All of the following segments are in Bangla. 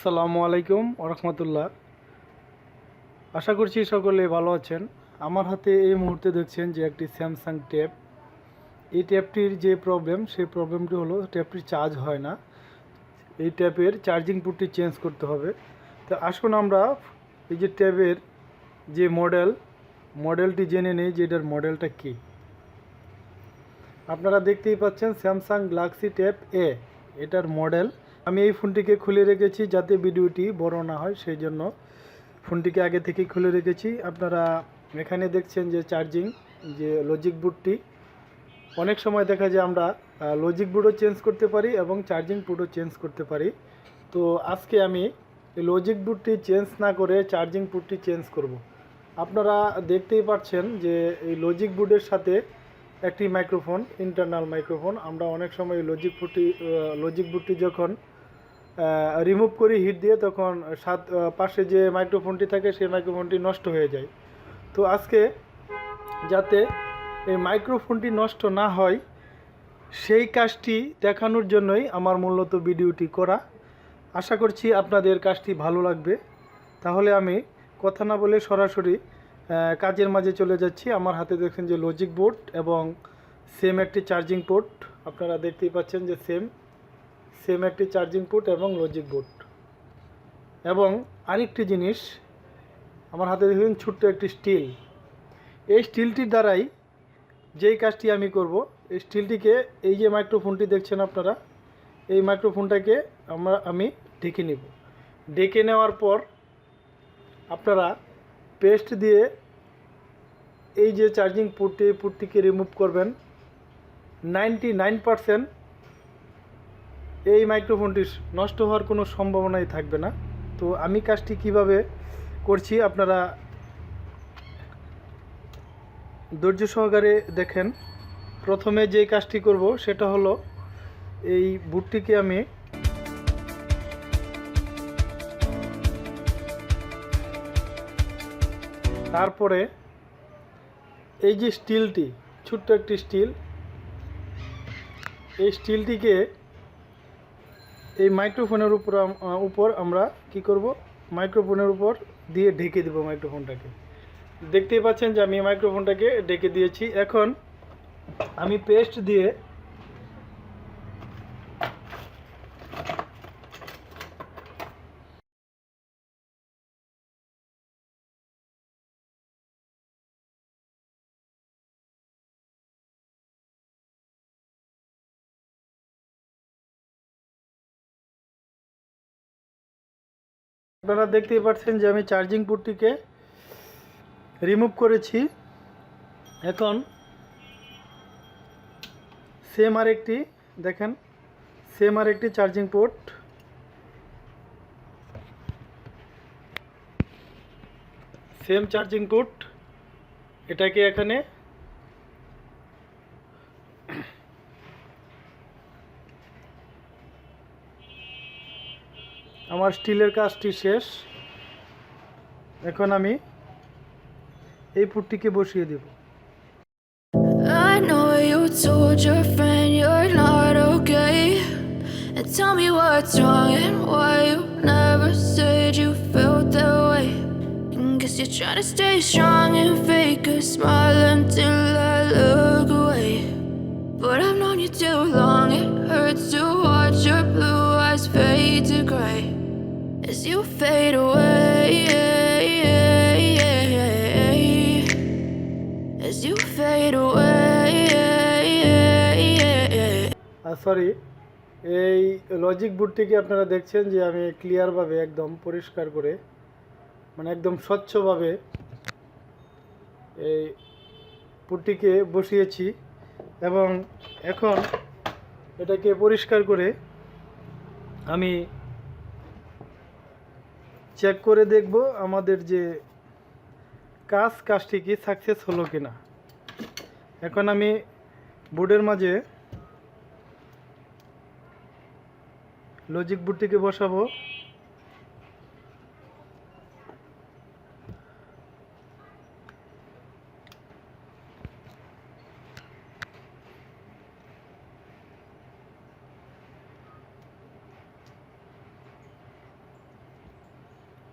আসসালামু আলাইকুম ওরহমতুল্লাহ। আশা করছি সকলে ভালো আছেন। আমার হাতে এই মুহূর্তে দেখছেন যে একটি স্যামসাং ট্যাব। এই ট্যাবটির যে প্রবলেম, সেই প্রবলেমটি হলো ট্যাবটি চার্জ হয় না। এই ট্যাবের চার্জিং পোর্টটি চেঞ্জ করতে হবে। তো আসুন আমরা এই যে ট্যাবের যে মডেলটি জেনে নেই যে এটার মডেলটা কী। আপনারা দেখতেই পাচ্ছেন স্যামসাং গ্যালাক্সি ট্যাব এ, এটার মডেল। আমি এই ফোনটিকে খুলে রেখেছি যাতে ভিডিওটি বড় না হয়, সেই জন্য ফোনটিকে আগে থেকেই খুলে রেখেছি। আপনারা এখানে দেখছেন যে চার্জিং, যে লজিক বুটটি। অনেক সময় দেখা যায় আমরা লজিক বুটও চেঞ্জ করতে পারি এবং চার্জিং পোর্টও চেঞ্জ করতে পারি। তো আজকে আমি এই লজিক বুটটি চেঞ্জ না করে চার্জিং পোর্টটি চেঞ্জ করব। আপনারা দেখতেই পাচ্ছেন যে এই লজিক বুটের সাথে একটি মাইক্রোফোন, ইন্টারনাল মাইক্রোফোন। আমরা অনেক সময় লজিক বুটটি যখন রিমুভ করি হিট দিয়ে, তখন পাশে যে মাইক্রোফোনটি থাকে সেই মাইক্রোফোনটি নষ্ট হয়ে যায়। তো আজকে যাতে এই মাইক্রোফোনটি নষ্ট না হয় সেই কাজটি দেখানোর জন্যই আমার মূলত ভিডিওটি করা। আশা করছি আপনাদের কাজটি ভালো লাগবে। তাহলে আমি কথা না বলে সরাসরি কাজের মাঝে চলে যাচ্ছি। আমার হাতে দেখছেন যে লজিক বোর্ড এবং সেম একটি চার্জিং পোর্ট। আপনারা দেখতেই পাচ্ছেন যে সেম একটি চার্জিং পোর্ট এবং লজিক বোর্ড। এবং আরেকটি জিনিস, আমার হাতে দেখুন ছোট্ট একটি স্টিল। এই স্টিলটির দ্বারাই যেই কাজটি আমি করব, এই স্টিলটিকে, এই যে মাইক্রোফোনটি দেখছেন আপনারা, এই মাইক্রোফোনটাকে আমি ঢেকে নেব। ঢেকে নেওয়ার পর আপনারা পেস্ট দিয়ে এই যে চার্জিং পোর্টটি, এই পোর্টটিকে রিমুভ করবেন। 99% এই মাইক্রোফোনটি নষ্ট হওয়ার কোনো সম্ভাবনাই থাকবে না। তো আমি কাজটি কিভাবে করছি আপনারা ধৈর্য সহকারে দেখেন। প্রথমে যে কাজটি করব সেটা হলো এই বুটটিকে আমি তারপরে এই যে স্টিলটি, ছোট্ট একটি স্টিল, এই স্টিলটিকে এই মাইক্রোফোনের উপর আমরা কি করব, মাইক্রোফোনের উপর দিয়ে ঢেকে দেব মাইক্রোফোনটাকে। দেখতেই পাচ্ছেন যে আমি মাইক্রোফোনটাকে ঢেকে দিয়েছি। এখন আমি পেস্ট দিয়ে আপনারা দেখতেই পাচ্ছেন যে আমি চার্জিং পোর্টটিকে রিমুভ করেছি। এখন সেম আরেকটি দেখেন, সেম আরেকটি charging port, same charging port, এটাকে এখানে আমার স্টিলের কাজটি শেষ। এখন আমি এই পোর্টটিকে বসিয়ে দেব। I know you told your friend you're not okay, and tell me what's wrong and why you never said you felt that way. And guess you're trying to stay strong and fake a smile until I look away. But I've known you too long, it hurts to watch your blue eyes fade to gray as you fade away, as you fade away. Sorry, এই লজিক বুটটিকে আপনারা দেখছেন যে আমি ক্লিয়ারভাবে একদম পরিষ্কার করে, মানে একদম স্বচ্ছভাবে এই পুটটিকে বসিয়েছি। এবং এখন এটাকে পরিষ্কার করে আমি চেক করে দেখব আমাদের যে কাজটি কি সাকসেস হলো কিনা। এখন আমি বোর্ডের মাঝে লজিক বুটটিকে বসাবো।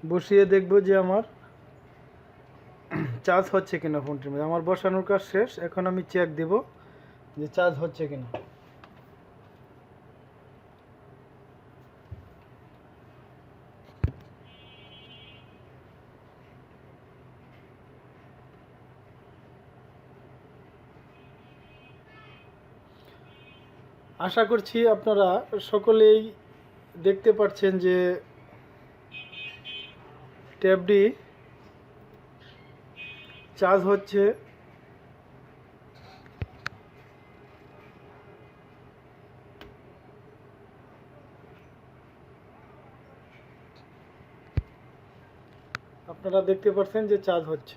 বসিয়ে দেখব যে আমার চার্জ হচ্ছে কিনা ফোনটির মধ্যে। আমার বসানোর কাজ শেষ, এখন আমি চেক দেব যে চার্জ হচ্ছে কিনা। আশা করছি আপনারা সকলেই দেখতে পাচ্ছেন যে ট্যাবটি চার্জ হচ্ছে। আপনারা দেখতে পাচ্ছেন যে চার্জ হচ্ছে।